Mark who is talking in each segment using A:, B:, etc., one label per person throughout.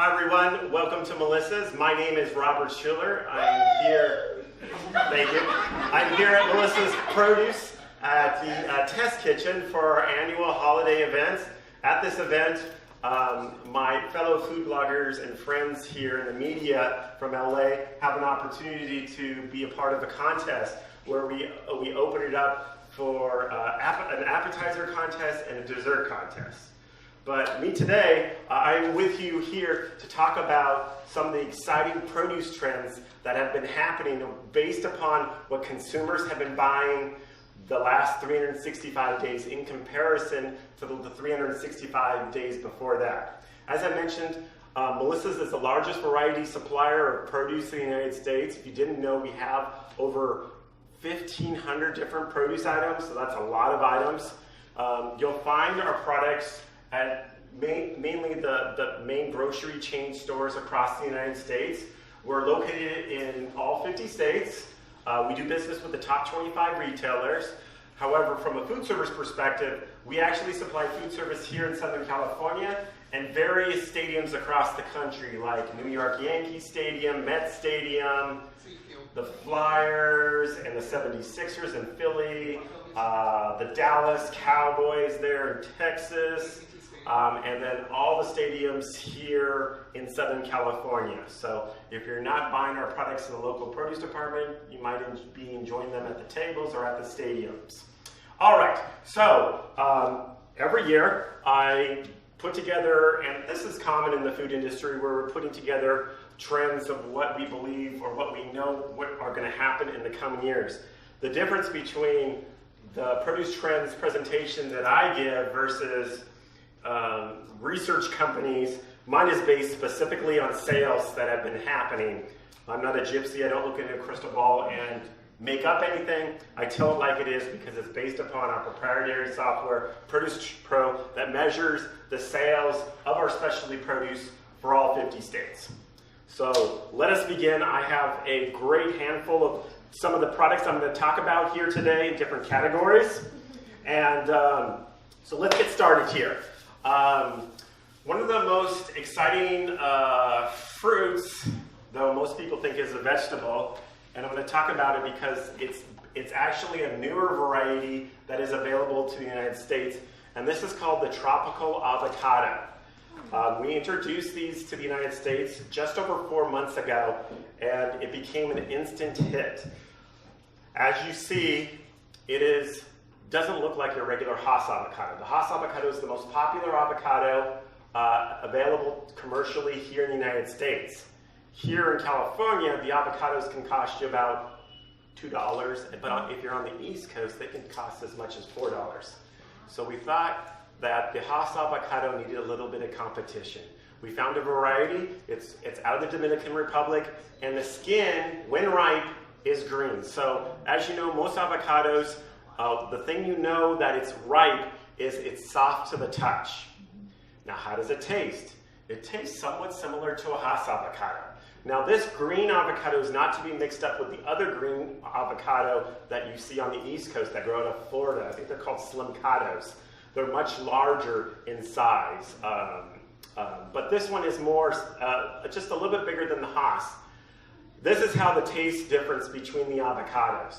A: Hi everyone, welcome to Melissa's. My name is Robert Schiller. I'm here, thank you. I'm here at Melissa's Produce at the test kitchen for our annual holiday events. At this event, my fellow food bloggers and friends here in the media from LA have an opportunity to be a part of a contest where we open it up for an appetizer contest and a dessert contest. But me today, I'm with you here to talk about some of the exciting produce trends that have been happening based upon what consumers have been buying the last 365 days in comparison to the 365 days before that. As I mentioned, Melissa's is the largest variety supplier of produce in the United States. If you didn't know, we have over 1,500 different produce items, so that's a lot of items. You'll find our products at mainly the main grocery chain stores across the United States. We're located in all 50 states. We do business with the top 25 retailers. However, from a food service perspective, we actually supply food service here in Southern California and various stadiums across the country, like New York Yankees Stadium, Mets Stadium, the Flyers and the 76ers in Philly, the Dallas Cowboys there in Texas, and then all the stadiums here in Southern California. So if you're not buying our products in the local produce department, you might be enjoying them at the tables or at the stadiums. All right, so every year I put together, and this is common in the food industry, where we're putting together trends of what we believe or what we know what are going to happen in the coming years. The difference between the produce trends presentation that I give versus research companies, mine is based specifically on sales that have been happening. I'm not a gypsy. I don't look into a crystal ball and make up anything. I tell it like it is because it's based upon our proprietary software, Produce Pro, that measures the sales of our specialty produce for all 50 states. So let us begin. I have a great handful of some of the products I'm going to talk about here today in different categories. And so let's get started here. One of the most exciting fruits, though most people think is a vegetable, and I'm going to talk about it because it's actually a newer variety that is available to the United States, and this is called the tropical avocado. We introduced these to the United States just over 4 months ago, and it became an instant hit. As you see, it doesn't look like your regular Hass avocado. The Hass avocado is the most popular avocado available commercially here in the United States. Here in California, the avocados can cost you about $2, but if you're on the East Coast, they can cost as much as $4. So we thought that the Hass avocado needed a little bit of competition. We found a variety. It's out of the Dominican Republic, and the skin, when ripe, is green. So as you know, most avocados, the thing you know that it's ripe is it's soft to the touch. Now, how does it taste? It tastes somewhat similar to a Hass avocado. Now, this green avocado is not to be mixed up with the other green avocado that you see on the East Coast that grow out of Florida. I think they're called slimcados. They're much larger in size, but this one is more, just a little bit bigger than the Hass. This is how the taste difference between the avocados.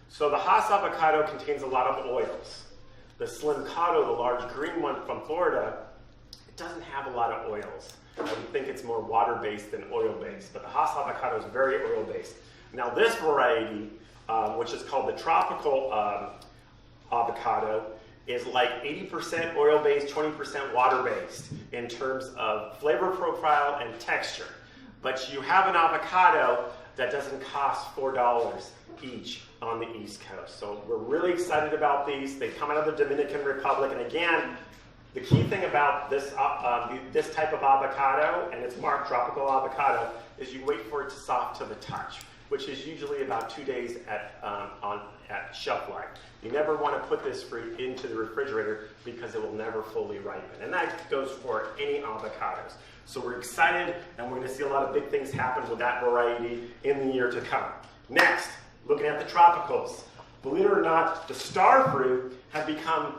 A: So the Hass avocado contains a lot of oils. The slimcado, the large green one from Florida, it doesn't have a lot of oils. I would think it's more water-based than oil-based, but the Hass avocado is very oil-based. Now this variety, which is called the tropical avocado, is like 80% oil-based, 20% water-based in terms of flavor profile and texture. But you have an avocado that doesn't cost $4 each on the East Coast. So we're really excited about these. They come out of the Dominican Republic, and again, the key thing about this type of avocado, and it's marked tropical avocado, is you wait for it to soft to the touch, which is usually about 2 days at shelf life. You never want to put this fruit into the refrigerator because it will never fully ripen. And that goes for any avocados. So we're excited, and we're going to see a lot of big things happen with that variety in the year to come. Next, looking at the tropicals. Believe it or not, the star fruit have become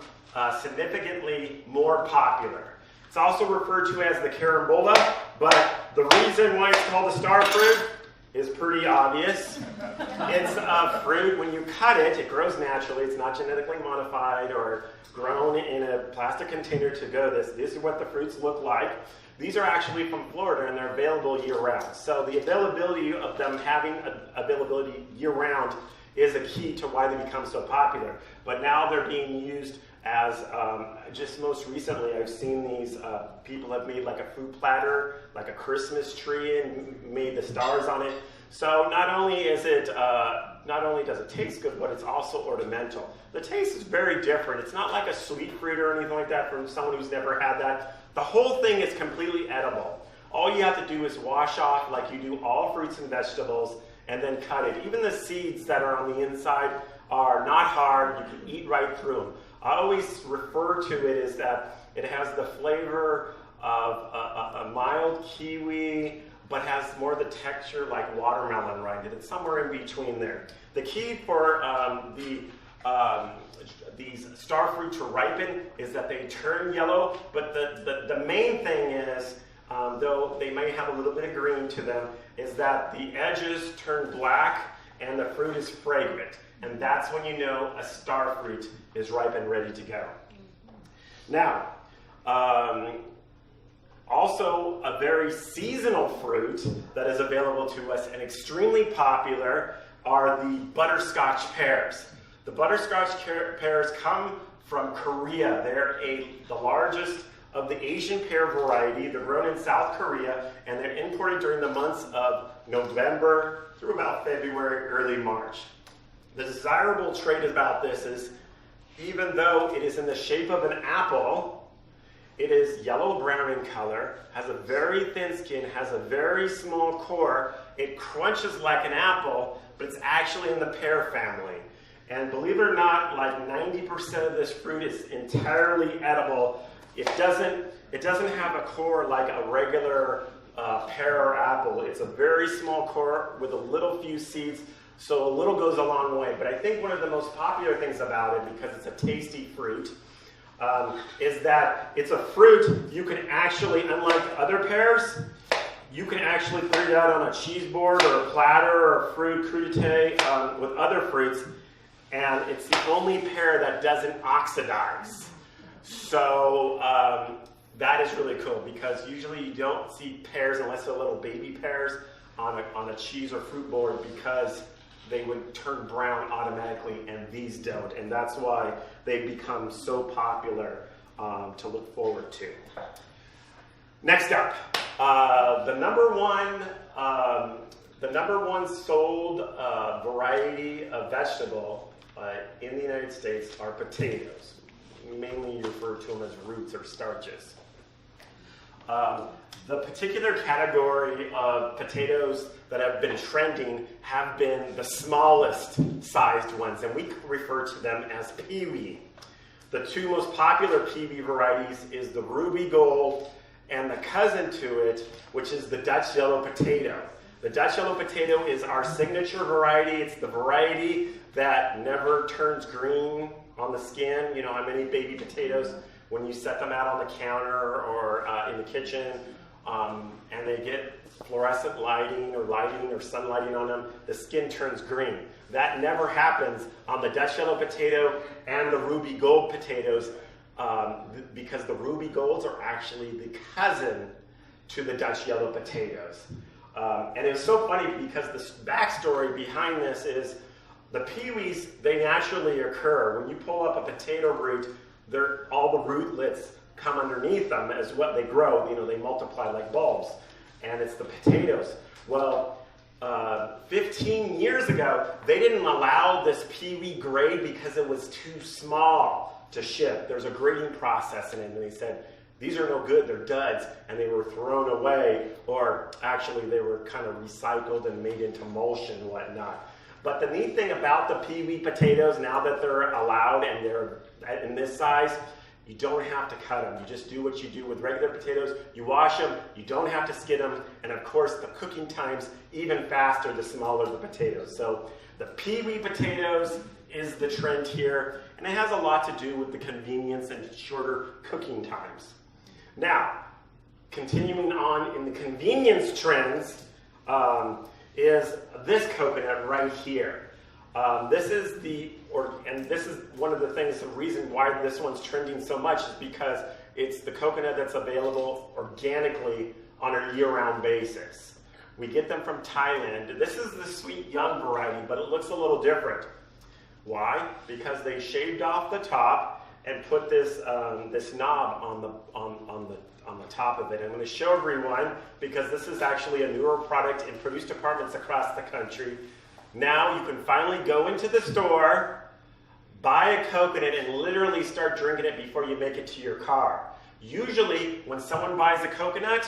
A: significantly more popular. It's also referred to as the carambola But the reason why it's called a star fruit is pretty obvious. It's a fruit, when you cut it, it grows naturally. It's not genetically modified or grown in a plastic container to go this. This is what the fruits look like. These are actually from Florida, and they're available year-round. So the availability of them having availability year-round is a key to why they become so popular. But now they're being used as, just most recently, I've seen these, people have made like a fruit platter, like a Christmas tree, and made the stars on it. So not only does it taste good, but it's also ornamental. The taste is very different. It's not like a sweet fruit or anything like that from someone who's never had that. The whole thing is completely edible. All you have to do is wash off like you do all fruits and vegetables, and then cut it. Even the seeds that are on the inside are not hard. You can eat right through them. I always refer to it as that it has the flavor of a mild kiwi, but has more of the texture like watermelon, right? It's somewhere in between there. The key for these star fruit to ripen is that they turn yellow, but the main thing is, though they may have a little bit of green to them, is that the edges turn black and the fruit is fragrant. And that's when you know a star fruit is ripe and ready to go. Now, also a very seasonal fruit that is available to us and extremely popular are the butterscotch pears. The butterscotch pears come from Korea. They're the largest of the Asian pear variety. They're grown in South Korea, and they're imported during the months of November through about February, early March. The desirable trait about this is, even though it is in the shape of an apple, it is yellow-brown in color, has a very thin skin, has a very small core. It crunches like an apple, but it's actually in the pear family. And believe it or not, like 90% of this fruit is entirely edible. It doesn't have a core like a regular pear or apple. It's a very small core with a little few seeds, so a little goes a long way. But I think one of the most popular things about it, because it's a tasty fruit, is that it's a fruit you can actually, unlike other pears, you can actually put it out on a cheese board or a platter or a fruit crudité with other fruits, and it's the only pear that doesn't oxidize. So that is really cool, because usually you don't see pears, unless they're little baby pears, on a cheese or fruit board, because they would turn brown automatically, and these don't. And that's why they've become so popular to look forward to. Next up, the number one sold variety of vegetable in the United States are potatoes. Mainly you refer to them as roots or starches. The particular category of potatoes that have been trending have been the smallest sized ones, and we refer to them as Peewee. The two most popular Peewee varieties is the Ruby Gold and the cousin to it, which is the Dutch Yellow Potato. The Dutch Yellow Potato is our signature variety. It's the variety that never turns green on the skin. You know, on many baby potatoes, when you set them out on the counter or in the kitchen, and they get fluorescent lighting or sun lighting on them, the skin turns green. That never happens on the Dutch Yellow Potato and the Ruby Gold potatoes, because the Ruby Golds are actually the cousin to the Dutch Yellow Potatoes. And it's so funny, because the backstory behind this is the Peewees, they naturally occur. When you pull up a potato root, all the rootlets come underneath them as what they grow. You know, they multiply like bulbs, and it's the potatoes. Well, 15 years ago, they didn't allow this Peewee grade because it was too small to ship. There's a grading process in it, and they said, these are no good, they're duds, and they were thrown away, or actually they were kind of recycled and made into mulch and whatnot. But the neat thing about the Peewee potatoes, now that they're allowed and they're in this size, you don't have to cut them. You just do what you do with regular potatoes. You wash them, you don't have to skin them, and of course the cooking time's even faster the smaller the potatoes. So the Peewee potatoes is the trend here, and it has a lot to do with the convenience and shorter cooking times. Now, continuing on in the convenience trends, is this coconut right here. This is one of the things, the reason why this one's trending so much is because it's the coconut that's available organically on a year-round basis. We get them from Thailand. This is the sweet young variety, but it looks a little different. Why? Because they shaved off the top and put this this knob on the top of it. I'm going to show everyone because this is actually a newer product in produce departments across the country. Now you can finally go into the store, buy a coconut, and literally start drinking it before you make it to your car. Usually, when someone buys a coconut,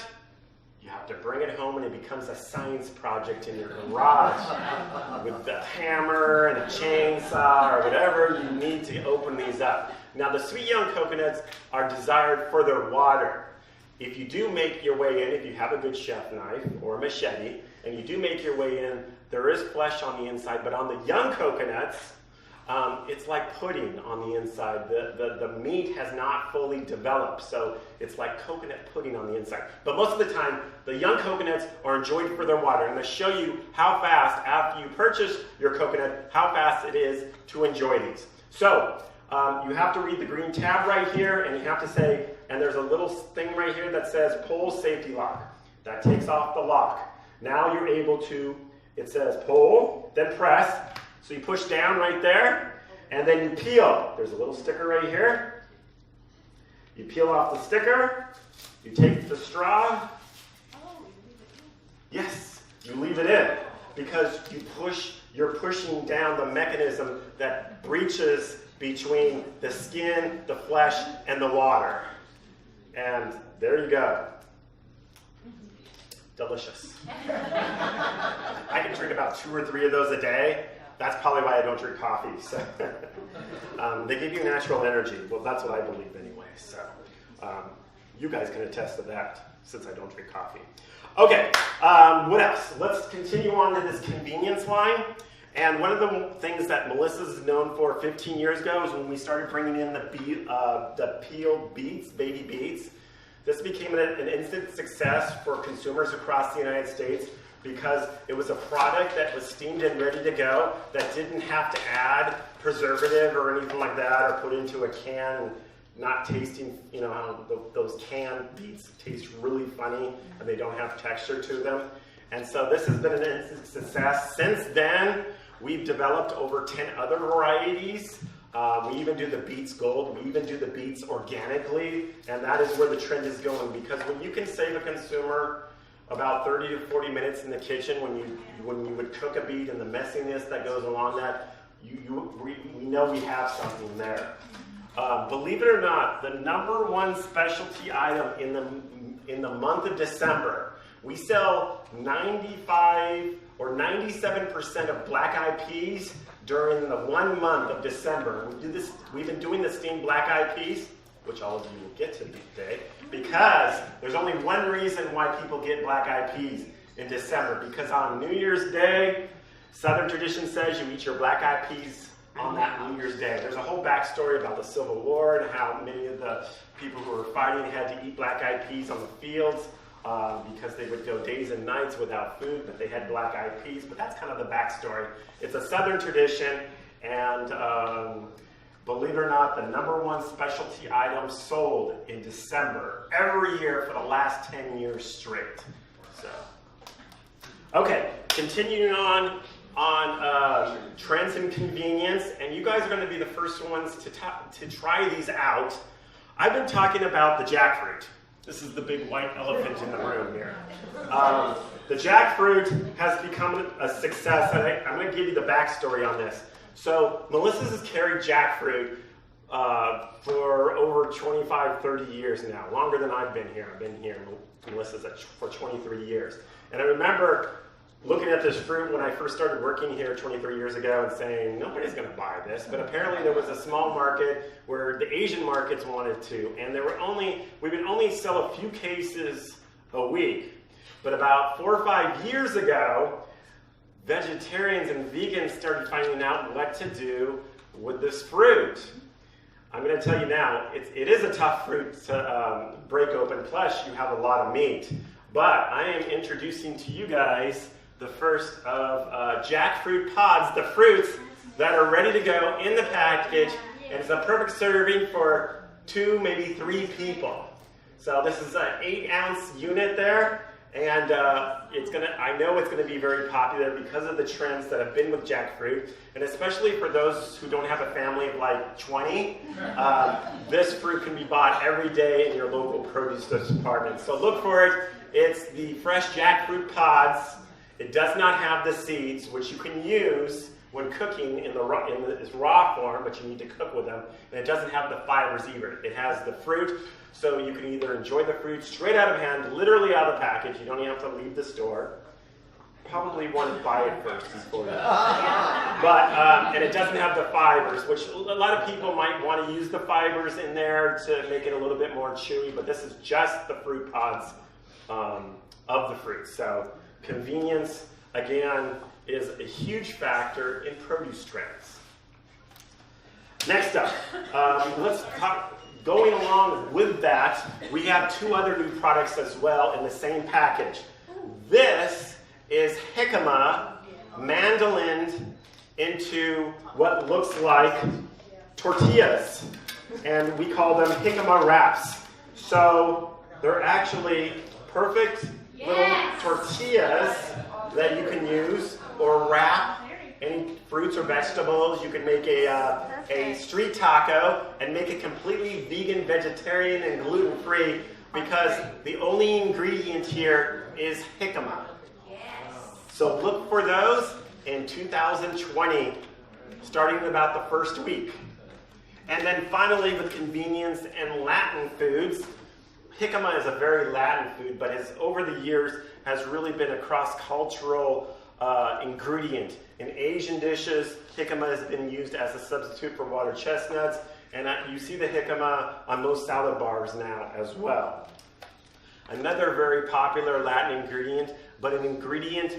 A: you have to bring it home and it becomes a science project in your garage with the hammer and a chainsaw or whatever you need to open these up. Now, the sweet young coconuts are desired for their water. If you do make your way in, if you have a good chef knife or a machete, and you do make your way in, there is flesh on the inside, but on the young coconuts, it's like pudding on the inside. The meat has not fully developed, so it's like coconut pudding on the inside. But most of the time, the young coconuts are enjoyed for their water. I'm going to show you how fast, after you purchase your coconut, how fast it is to enjoy these. So, you have to read the green tab right here, and you have to say, and there's a little thing right here that says pull safety lock. That takes off the lock. Now you're able to, it says pull, then press. So you push down right there, and then you peel. There's a little sticker right here. You peel off the sticker. You take the straw. Yes, you leave it in because you're pushing down the mechanism that breaches between the skin, the flesh, and the water. And there you go. Delicious. I can drink about 2 or 3 of those a day. That's probably why I don't drink coffee. So they give you natural energy. Well, that's what I believe anyway. So you guys can attest to that since I don't drink coffee. Okay, what else? Let's continue on to this convenience line. And one of the things that Melissa's known for 15 years ago is when we started bringing in the peeled beets, baby beets. This became an instant success for consumers across the United States because it was a product that was steamed and ready to go, that didn't have to add preservative or anything like that, or put into a can, not tasting, you know, how those canned beets taste really funny and they don't have texture to them. And so this has been an instant success. Since then, we've developed over 10 other varieties. We even do the beets gold. We even do the beets organically, and that is where the trend is going, because when you can save a consumer about 30 to 40 minutes in the kitchen when you would cook a beet and the messiness that goes along that, we know we have something there. Believe it or not, the #1 specialty item in the month of December, we sell 95 or 97% of black-eyed peas during the 1 month of December. We've been doing the steamed black-eyed peas, which all of you will get to today, because there's only one reason why people get black-eyed peas in December, because on New Year's Day, Southern tradition says you eat your black-eyed peas on that New Year's Day. There's a whole backstory about the Civil War and how many of the people who were fighting had to eat black-eyed peas on the fields because they would go days and nights without food, but they had black-eyed peas. But that's kind of the backstory. It's a Southern tradition, and believe it or not, the #1 specialty item sold in December every year for the last 10 years straight. So, okay, continuing on trends and convenience, and you guys are going to be the first ones to try these out. I've been talking about the jackfruit. This is the big white elephant in the room here. The jackfruit has become a success, and I'm going to give you the backstory on this. So Melissa's has carried jackfruit for over 25, 30 years now, longer than I've been here. I've been here, Melissa's for 23 years. And I remember looking at this fruit when I first started working here 23 years ago and saying, nobody's going to buy this. But apparently there was a small market where the Asian markets wanted to, and we would only sell a few cases a week. But about 4 or 5 years ago, vegetarians and vegans started finding out what to do with this fruit. I'm going to tell you now, it is a tough fruit to break open, plus you have a lot of meat. But I am introducing to you guys the first of jackfruit pods, the fruits that are ready to go in the package, and it's a perfect serving for 2, maybe 3 people. So this is an 8-ounce unit there, and I know it's gonna be very popular because of the trends that have been with jackfruit, and especially for those who don't have a family of like 20, this fruit can be bought every day in your local produce department. So look for it. It's the fresh jackfruit pods. It does not have the seeds, which you can use when cooking in its raw form, but you need to cook with them. And it doesn't have the fibers either. It has the fruit, so you can either enjoy the fruit straight out of hand, literally out of the package. You don't even have to leave the store. Probably want to buy it first before that. But, and it doesn't have the fibers, which a lot of people might want to use the fibers in there to make it a little bit more chewy, but this is just the fruit pods of the fruit. So convenience, again, is a huge factor in produce trends. Next up, let's talk. Going along with that, we have 2 other new products as well in the same package. This is jicama mandolined into what looks like tortillas, and we call them jicama wraps. So they're actually perfect little tortillas that you can use or wrap any fruits or vegetables. You can make a street taco and make it completely vegan, vegetarian, and gluten-free because the only ingredient here is jicama. So look for those in 2020, starting in about the first week. And then finally, with convenience and Latin foods, jicama is a very Latin food, but over the years has really been a cross-cultural ingredient. In Asian dishes, jicama has been used as a substitute for water chestnuts, and you see the jicama on most salad bars now as well. Another very popular Latin ingredient, but an ingredient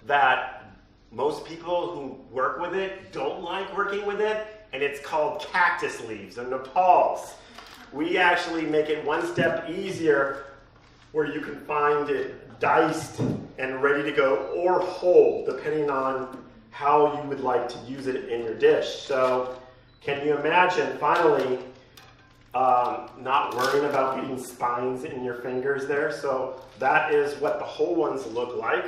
A: that most people who work with it don't like working with it, and it's called cactus leaves or nopals. We actually make it one step easier where you can find it diced and ready to go or whole, depending on how you would like to use it in your dish. So can you imagine finally not worrying about getting spines in your fingers there? So that is what the whole ones look like.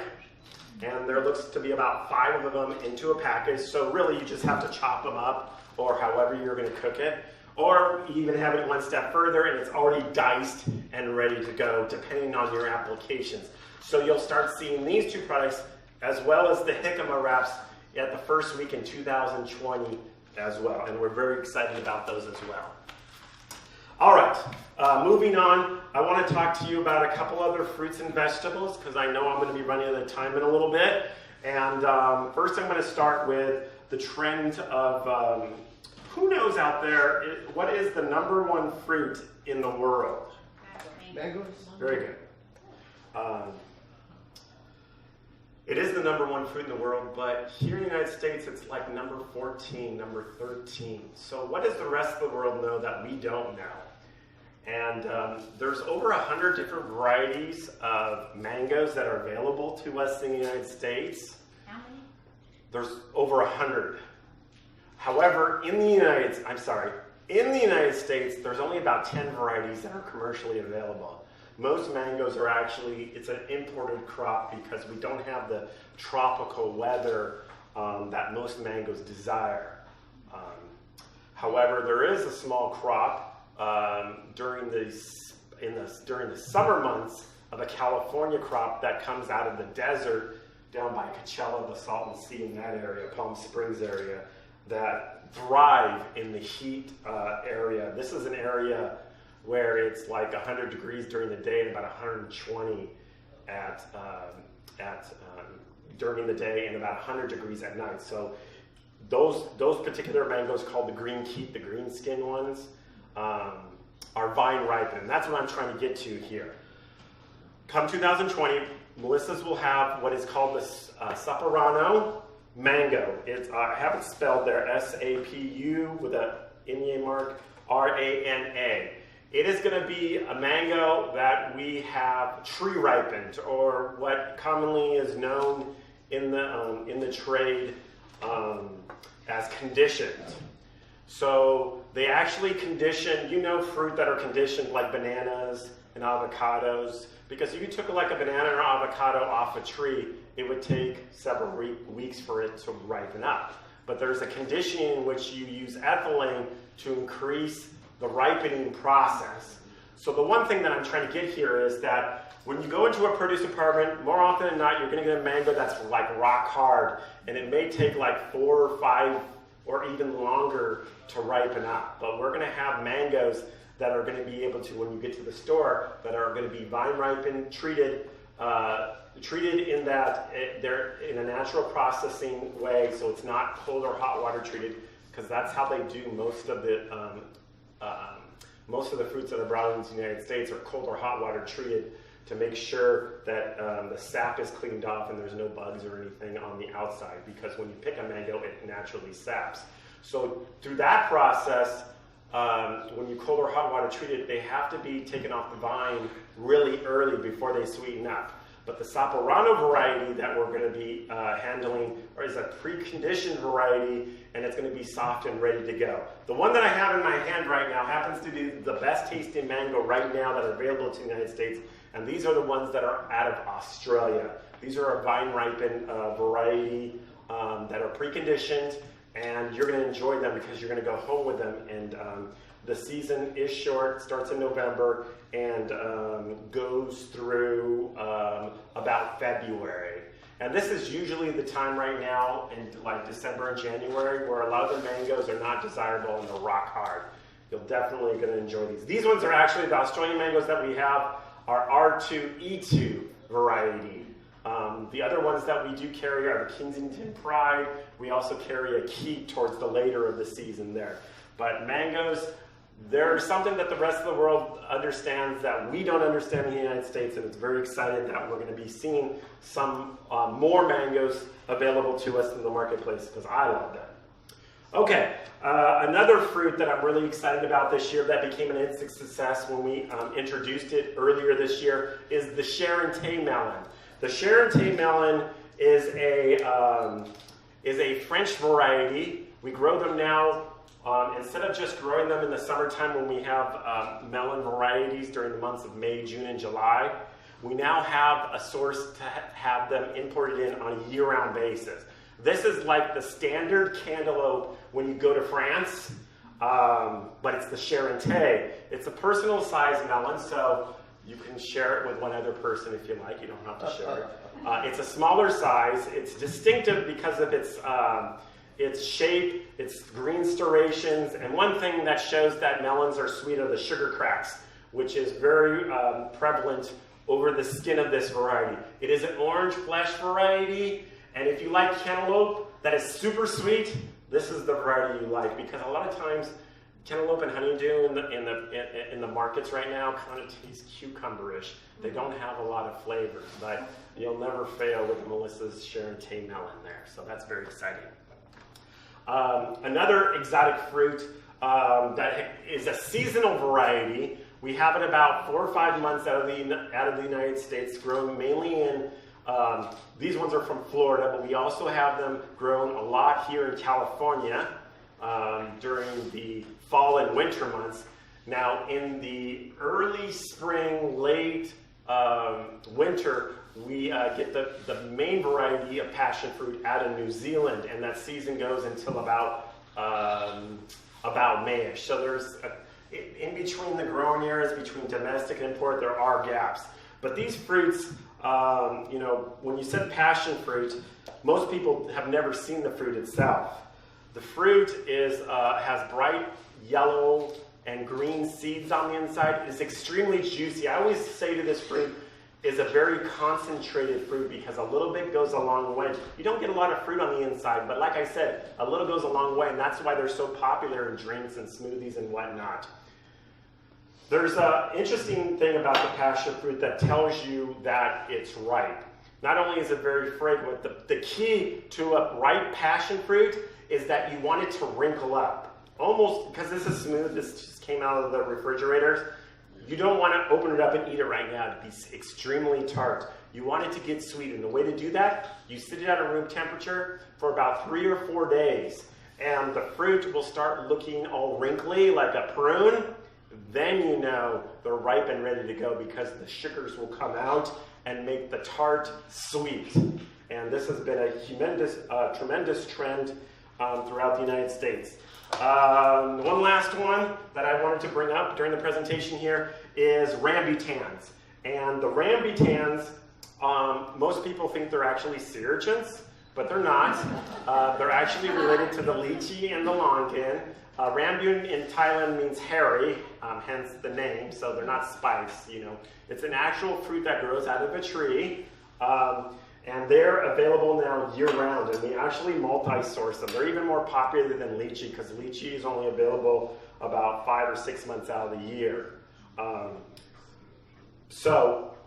A: And there looks to be about 5 of them into a package. So really you just have to chop them up or however you're going to cook it. Or even have it one step further and it's already diced and ready to go depending on your applications. So you'll start seeing these 2 products as well as the jicama wraps at the first week in 2020 as well. And we're very excited about those as well. All right, moving on, I want to talk to you about a couple other fruits and vegetables because I know I'm going to be running out of time in a little bit. And first I'm going to start with the trend of who knows out there, what is the #1 fruit in the world?
B: Mangoes.
A: Very good. It is the #1 fruit in the world, but here in the United States, it's like number 14, number 13. So what does the rest of the world know that we don't know? And there's over 100 different varieties of mangoes that are available to us in the United States.
C: How many?
A: There's over 100. However, in the United States, there's only about 10 varieties that are commercially available. Most mangoes are actually, it's an imported crop because we don't have the tropical weather that most mangoes desire. However, there is a small crop during the summer months of a California crop that comes out of the desert down by Coachella, the Salton Sea in that area, Palm Springs area, that thrive in the heat area. This is an area where it's like 100 degrees during the day and about 120 during the day and about 100 degrees at night. So those particular mangoes called the green keat, the green skin ones, are vine ripened. And that's what I'm trying to get to here. Come 2020, Melissa's will have what is called the Soprano Mango. I have it spelled there, S-A-P-U with a Indian mark, R-A-N-A. It is going to be a mango that we have tree ripened, or what commonly is known in the trade as conditioned. So they actually condition, fruit that are conditioned like bananas and avocados, because if you took like a banana or avocado off a tree, it would take several weeks for it to ripen up. But there's a conditioning in which you use ethylene to increase the ripening process. So the one thing that I'm trying to get here is that when you go into a produce department, more often than not, you're going to get a mango that's like rock hard, and it may take like 4 or 5 or even longer to ripen up. But we're going to have mangoes that are going to be able to, when you get to the store, that are going to be vine ripened, treated in that they're in a natural processing way, so it's not cold or hot water treated, because that's how they do most of the fruits that are brought into the United States are cold or hot water treated to make sure that the sap is cleaned off and there's no bugs or anything on the outside, because when you pick a mango, it naturally saps. So through that process, when you cold or hot water treat it, they have to be taken off the vine really early before they sweeten up. But the Soprano variety that we're going to be handling is a preconditioned variety, and it's going to be soft and ready to go. The one that I have in my hand right now happens to be the best tasting mango right now that are available to the United States, and these are the ones that are out of Australia. These are a vine ripened variety that are preconditioned, and you're going to enjoy them because you're going to go home with them. And the season is short, starts in November, and goes through about February. And this is usually the time right now in like December and January where a lot of the mangoes are not desirable and they're rock hard. You're definitely going to enjoy these. These ones are actually the Australian mangoes that we have are R2E2 variety. The other ones that we do carry are the Kensington Pride. We also carry a Keep towards the later of the season there. But mangoes, they're something that the rest of the world understands that we don't understand in the United States, and it's very excited that we're going to be seeing some more mangoes available to us in the marketplace, because I love them. Okay, another fruit that I'm really excited about this year that became an instant success when we introduced it earlier this year is the Sheraton Melon. The Sheraton Melon is a French variety. We grow them now. Instead of just growing them in the summertime when we have melon varieties during the months of May, June, and July, we now have a source to have them imported in on a year-round basis. This is like the standard cantaloupe when you go to France, but it's the Sheraton. It's a personal size melon, so you can share it with one other person if you like. You don't have to share it. It's a smaller size. It's distinctive because of its shape, its green striations, and one thing that shows that melons are sweet are the sugar cracks, which is very prevalent over the skin of this variety. It is an orange flesh variety, and if you like cantaloupe that is super sweet, this is the variety you like, because a lot of times cantaloupe and honeydew in the markets right now kind of taste cucumber-ish. They don't have a lot of flavors, but you'll never fail with Melissa's Sheraton Melon there, so that's very exciting. Another exotic fruit that is a seasonal variety. We have it about 4 or 5 months out of the United States, grown mainly in, these ones are from Florida, but we also have them grown a lot here in California during the fall and winter months. Now in the early spring, late winter, we get the main variety of passion fruit out of New Zealand, and that season goes until about Mayish. So there's in between the growing areas, between domestic and import, there are gaps. But these fruits, when you said passion fruit, most people have never seen the fruit itself. The fruit has bright yellow and green seeds on the inside. It is extremely juicy. I always say to this fruit, is a very concentrated fruit because a little bit goes a long way. You don't get a lot of fruit on the inside, but like I said, a little goes a long way, and that's why they're so popular in drinks and smoothies and whatnot. There's an interesting thing about the passion fruit that tells you that it's ripe. Not only is it very fragrant, the key to a ripe passion fruit is that you want it to wrinkle up almost, because this is smooth, this just came out of the refrigerator. You don't want to open it up and eat it right now. It'd be extremely tart. You want it to get sweet, and the way to do that, you sit it at a room temperature for about 3 or 4 days, and the fruit will start looking all wrinkly like a prune. Then you know they're ripe and ready to go because the sugars will come out and make the tart sweet. And this has been a tremendous trend throughout the United States. One last one that I wanted to bring up during the presentation here is rambutans. And the rambutans, most people think they're actually sea urchins, but they're not. They're actually related to the lychee and the longan. Rambutan in Thailand means hairy, hence the name, so they're not spiced, you know. It's an actual fruit that grows out of a tree, and they're available now year-round, and we actually multi-source them. They're even more popular than lychee, because lychee is only available about 5 or 6 months out of the year.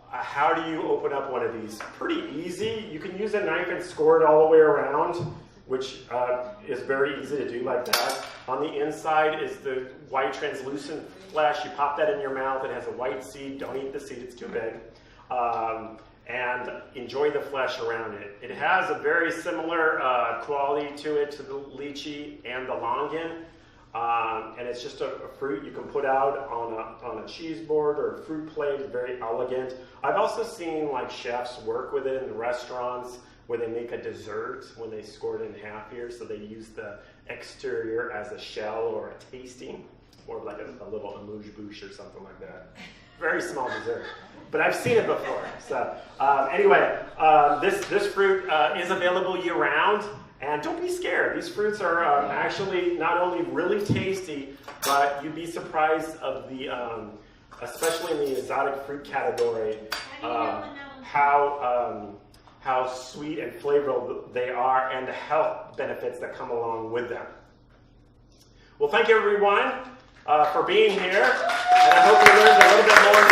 A: How do you open up one of these? Pretty easy. You can use a knife and score it all the way around, which is very easy to do like that. On the inside is the white translucent flesh. You pop that in your mouth. It has a white seed. Don't eat the seed, it's too big. And enjoy the flesh around it. It has a very similar quality to it, to the lychee and the longan. And it's just a fruit you can put out on a cheese board or a fruit plate. It's very elegant. I've also seen like chefs work with it in restaurants where they make a dessert when they score it in half here. So they use the exterior as a shell or a tasting, or like a little amuse-bouche or something like that. Very small dessert. But I've seen it before. So anyway, this fruit is available year-round. And don't be scared. These fruits are actually not only really tasty, but you'd be surprised of the, especially in the exotic fruit category, how sweet and flavorful they are and the health benefits that come along with them. Well, thank you everyone for being here, and I hope you learned a little bit more.